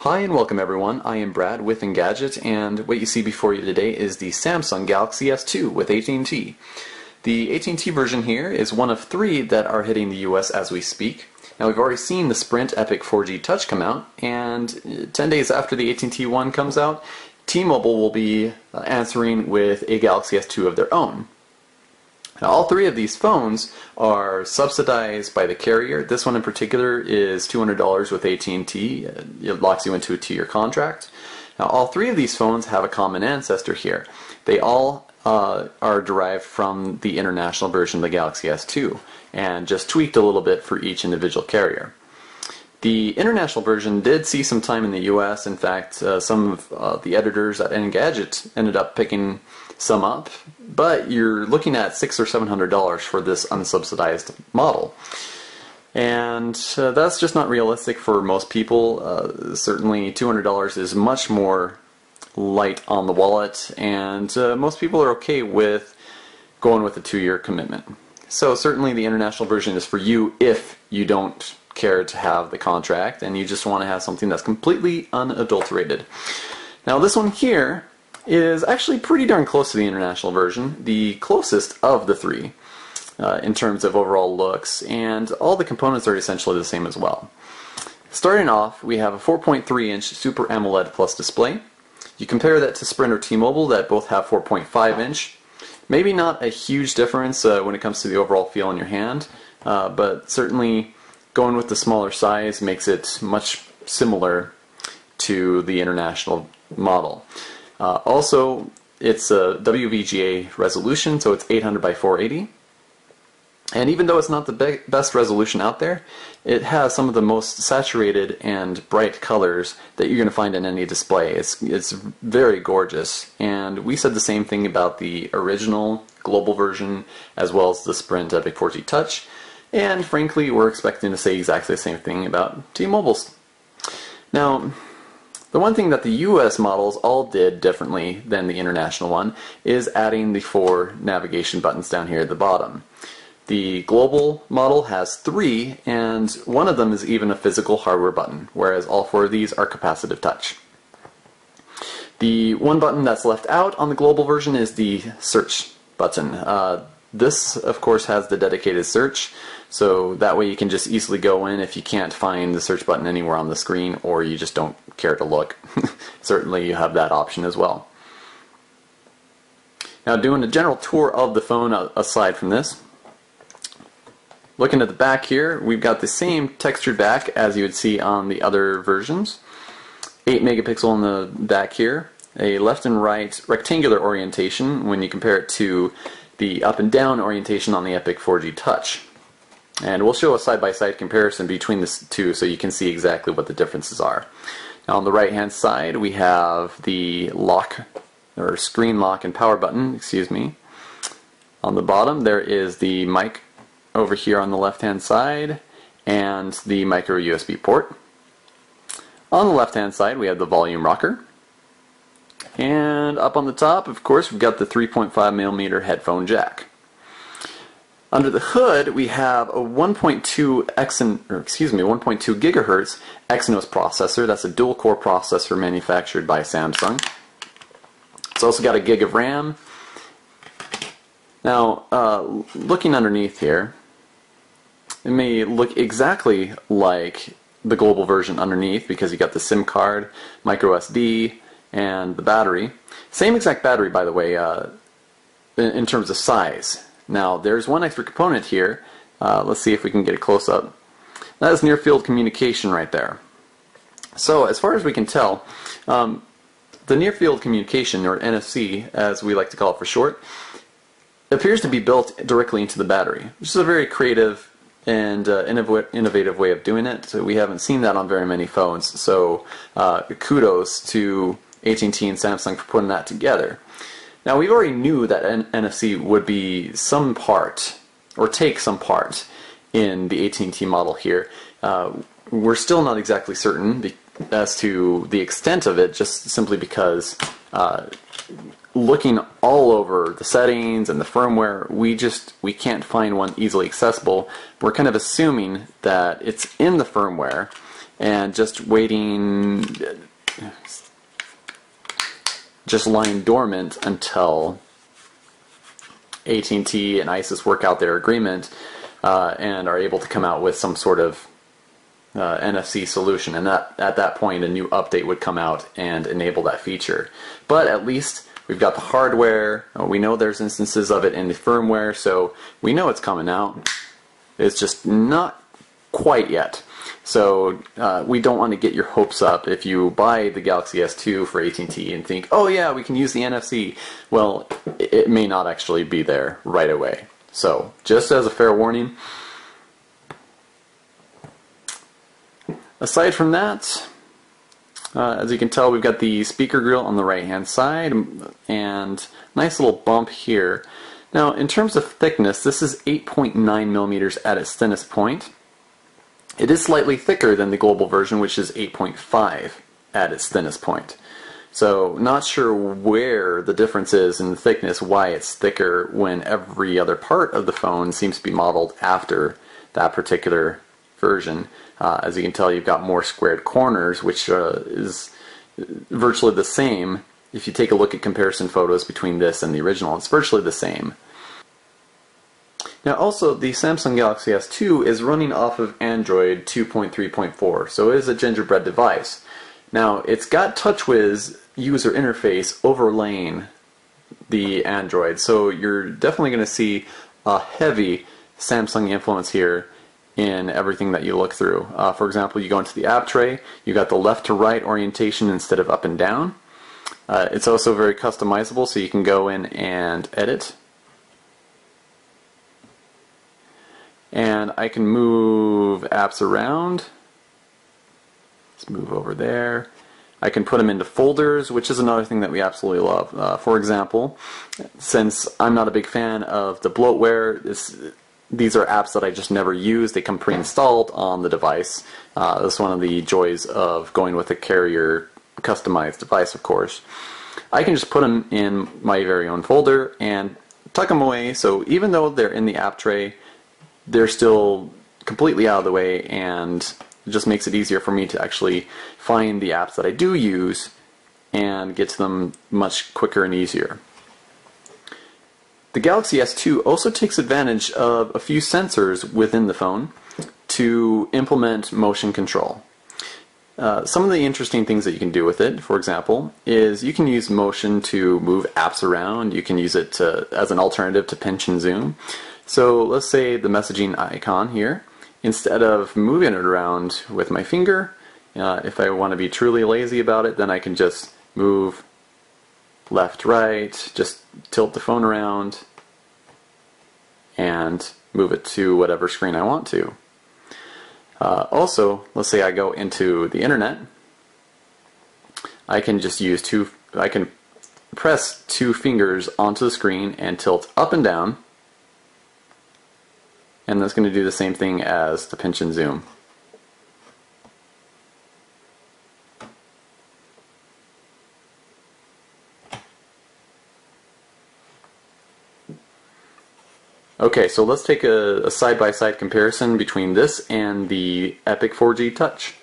Hi and welcome everyone, I am Brad with Engadget, and what you see before you today is the Samsung Galaxy S2 with AT&T. The AT&T version here is one of three that are hitting the US as we speak. Now we've already seen the Sprint Epic 4G Touch come out, and 10 days after the AT&T one comes out, T-Mobile will be answering with a Galaxy S2 of their own. Now, all three of these phones are subsidized by the carrier. This one in particular is $200 with AT&T. It locks you into a 2-year contract. Now, all three of these phones have a common ancestor here. They all are derived from the international version of the Galaxy S2 and just tweaked a little bit for each individual carrier. The international version did see some time in the US. In fact, some of the editors at Engadget ended up picking some up, but you're looking at $600 or $700 for this unsubsidized model. And that's just not realistic for most people. Certainly $200 is much more light on the wallet, and most people are okay with going with a 2-year commitment. So certainly the international version is for you if you don't care to have the contract and you just want to have something that's completely unadulterated. Now this one here is actually pretty darn close to the international version, the closest of the three in terms of overall looks, and all the components are essentially the same as well. Starting off, we have a 4.3-inch Super AMOLED Plus display. You compare that to Sprint or T-Mobile that both have 4.5-inch. Maybe not a huge difference when it comes to the overall feel in your hand, but certainly going with the smaller size makes it much similar to the international model. Also, it's a WVGA resolution, so it's 800 by 480. And even though it's not the best resolution out there, it has some of the most saturated and bright colors that you're going to find in any display. It's very gorgeous. And we said the same thing about the original global version as well as the Sprint Epic 4G Touch. And frankly, we're expecting to say exactly the same thing about T-Mobile's. Now, the one thing that the US models all did differently than the international one is adding the 4 navigation buttons down here at the bottom. The global model has 3, and one of them is even a physical hardware button, whereas all 4 of these are capacitive touch. The one button that's left out on the global version is the search button. This, of course, has the dedicated search, so that way you can just easily go in if you can't find the search button anywhere on the screen or you just don't care to look. Certainly you have that option as well. Now, doing a general tour of the phone aside from this, looking at the back here, we've got the same textured back as you would see on the other versions. 8 megapixel in the back here, a left and right rectangular orientation when you compare it to the up and down orientation on the Epic 4G Touch. And we'll show a side-by-side comparison between the two so you can see exactly what the differences are. Now on the right hand side we have the lock, or screen lock and power button, excuse me. On the bottom there is the mic over here on the left hand side and the micro USB port. On the left hand side we have the volume rocker. And up on the top, of course, we've got the 3.5mm headphone jack. Under the hood, we have a 1.2 gigahertz Exynos processor. That's a dual-core processor manufactured by Samsung. It's also got a gig of RAM. Now, looking underneath here, it may look exactly like the global version underneath because you got the SIM card, micro SD, and the battery. Same exact battery, by the way, in terms of size. Now, there's one extra component here. Let's see if we can get a close-up. That is near-field communication right there. So, as far as we can tell, the near-field communication, or NFC, as we like to call it for short, appears to be built directly into the battery, which is a very creative and innovative way of doing it. So we haven't seen that on very many phones. So, kudos to AT&T and Samsung for putting that together. Now, we already knew that NFC would be some part, or take some part, in the AT&T model here. We're still not exactly certain as to the extent of it, just simply because looking all all over the settings and the firmware. We can't find one easily accessible. We're kind of assuming that it's in the firmware and just waiting, just lying dormant until AT&T and ISIS work out their agreement and are able to come out with some sort of NFC solution, and at that point a new update would come out and enable that feature. But at least we've got the hardware, we know there's instances of it in the firmware, so we know it's coming out. It's just not quite yet. So we don't want to get your hopes up if you buy the Galaxy S2 for AT&T and think, oh yeah, we can use the NFC. Well, it may not actually be there right away. So just as a fair warning. Aside from that, as you can tell, we've got the speaker grill on the right hand side and nice little bump here. Now in terms of thickness, this is 8.9 millimeters at its thinnest point. It is slightly thicker than the global version, which is 8.5 at its thinnest point. So not sure where the difference is in the thickness, why it's thicker when every other part of the phone seems to be modeled after that particular version. As you can tell, you've got more squared corners, which is virtually the same. If you take a look at comparison photos between this and the original, it's virtually the same. Now also, the Samsung Galaxy S2 is running off of Android 2.3.4, so it is a gingerbread device. Now, it's got TouchWiz user interface overlaying the Android, so you're definitely going to see a heavy Samsung influence here in everything that you look through. For example, you go into the app tray, you got the left to right orientation instead of up and down. It's also very customizable, so you can go in and edit. And I can move apps around. Let's move over there. I can put them into folders, which is another thing that we absolutely love. For example, since I'm not a big fan of the bloatware, these are apps that I just never use. They come pre-installed on the device. That's one of the joys of going with a carrier customized device, of course. I can just put them in my very own folder and tuck them away, so even though they're in the app tray, they're still completely out of the way, and it just makes it easier for me to actually find the apps that I do use and get to them much quicker and easier. The Galaxy S2 also takes advantage of a few sensors within the phone to implement motion control. Some of the interesting things that you can do with it, for example, is you can use motion to move apps around. You can use it as an alternative to pinch and zoom. So let's say the messaging icon here, instead of moving it around with my finger, if I want to be truly lazy about it, then I can just move left, right, just tilt the phone around and move it to whatever screen I want to. Also, let's say I go into the internet, I can just use I can press two fingers onto the screen and tilt up and down, and that's going to do the same thing as the pinch and zoom. Okay, so let's take a side-by-side comparison between this and the Epic 4G Touch.